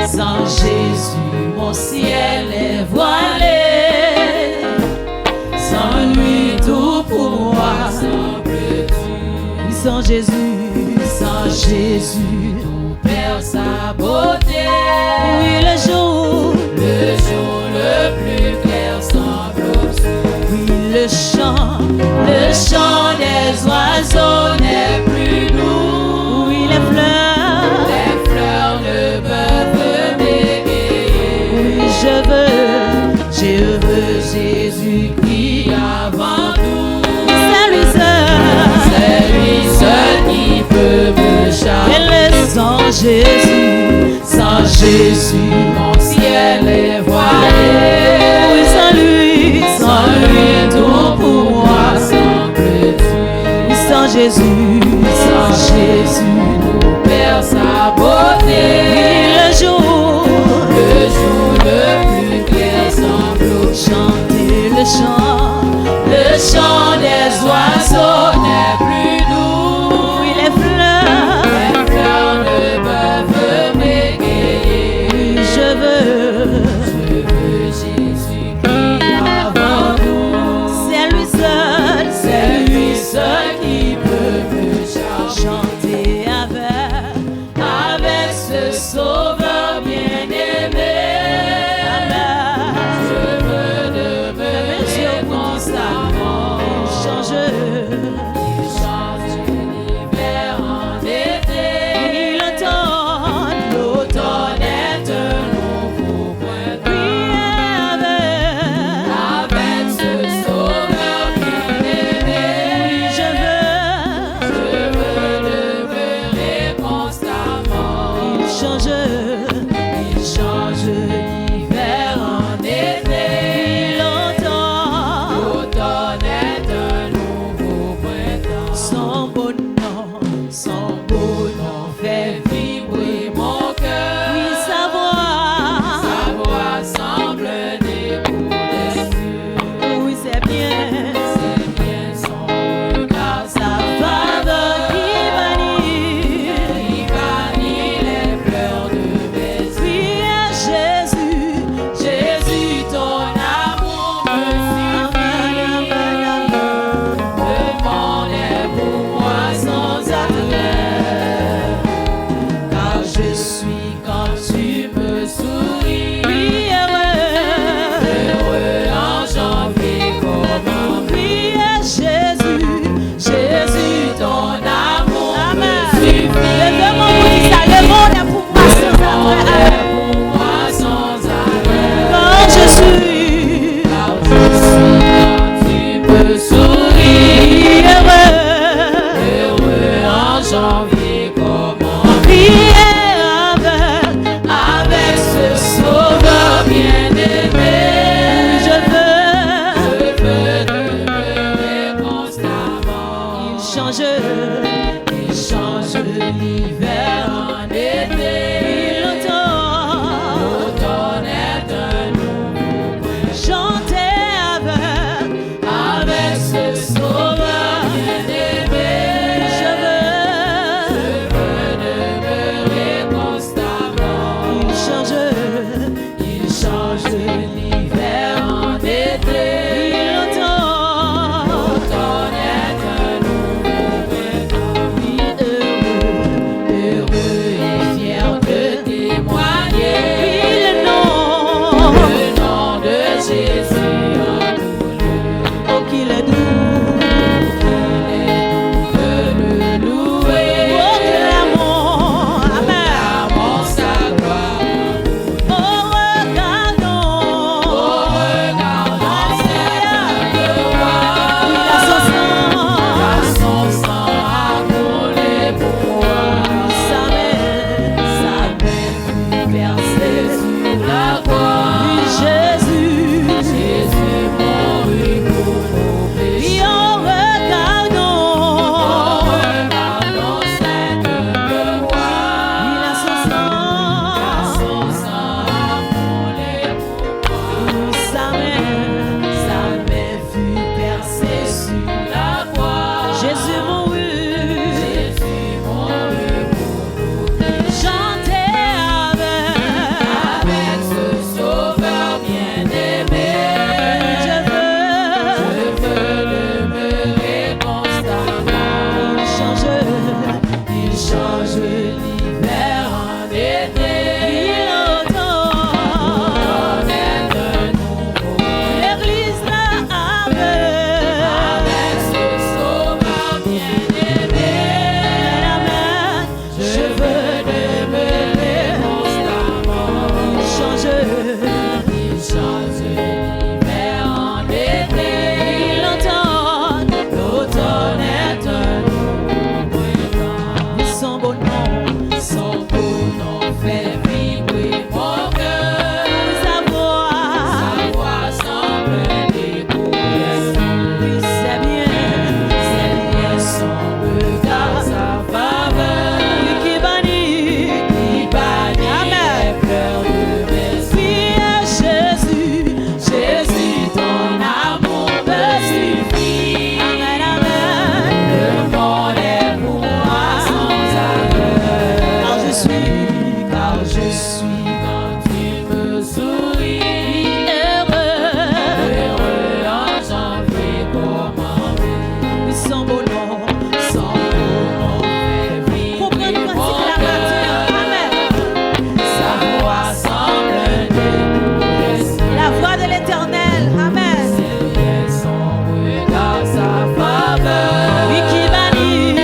Sans Jésus, mon ciel est voilé. Sans lui, tout pour moi semble-tu. Sans Jésus, tout perd sa beauté. Oui, le jour le plus clair semble obscur. Oui, le chant des oiseaux n'est plus doux. Oui, les fleurs ne peuvent m'égayer. Oui, je veux Jésus-Christ avant tout. C'est lui seul qui peut me charmer. Sans Jésus, mon ciel est voilé. Oui, sans lui, tout pour moi semble-tu. Sans Jésus, nous perd sa beauté. Le jour le plus clair semble chanter le chant des oiseaux n'est plus doux. Oui, les fleurs ne peuvent m'égayer. Je veux Jésus-Christ avant tout. C'est lui seul qui peut me chanter avec ce sauveur bien-aimé. Je veux demeurer constamment. Il change l'hiver en été. L'automne est un nouveau printemps. Avec ce sauveur bien-aimé. Je veux demeurer constamment. Il change l'hiver en été. L'automne est un nouveau printemps. Son beau nom fait vibrer mon cœur. Oui, sa voix semble un écho des cieux. Oui, c'est bien son regard, sa faveur qui bannit les pleurs de mes yeux. Oui, Jésus, ton amour me suffit. Le monde est pour moi sans arrêt, car je suis quand tu me souris. Oui, heureux en janvier comme en mai. Jésus, ton amour me suffit. Le monde est pour moi sans arrêt, car je suis quand tu me souris. Heureux en janvier comme en mai. Avec ce sauveur bien-aimé. Je veux demeurer constamment. Il change l'hiver en été. L'automne est un nouveau printemps. Chantez avec ce sauveur bien-aimé. Je veux demeurer constamment. Il change l'hiver en été. L'automne est un nouveau printemps. Oui, heureux et fier de témoigner. Oui, le nom de Jésus en tout lieu. Oh, qu'il est doux de le louer. Oh, que l'amour, amen, sa gloire. Oh, regardons cette gloire. Son sang a coulé pour moi. Sa main fut percée sur la croix. Jésus mourut pour nos péchés. Oh, regardons cette gloire. Son sang a coulé pour moi. Sa main fut percée sur la croix. Jésus mourut pour nous. Chantez avec suis quand tu me souris. Heureux en janvier comme en mai. Oui, son beau nom. Son beau nom fait Comprenez vibrer voici mon que la matin. Amen. cœur. Sa voix semble un écho d'espoir. La voix de l'Éternel. Amen. C'est bien son regard, sa faveur. Oui, qui bannit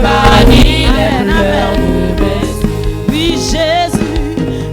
Bannit les Amen, pleurs amen. de mes yeux. Oui, Jésus,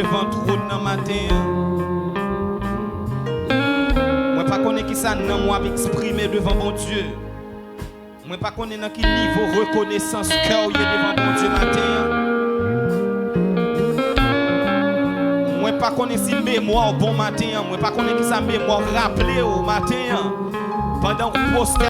devant le trône dans matin. Moi pas connais qui ça non moi exprimer devant mon Dieu. Moi pas connais dans quel niveau reconnaissance cœur devant mon Dieu matin. Moi pas connais si mémoire bon matin. Moi pas connais qui ça mémoire rappelé au matin. Pendant que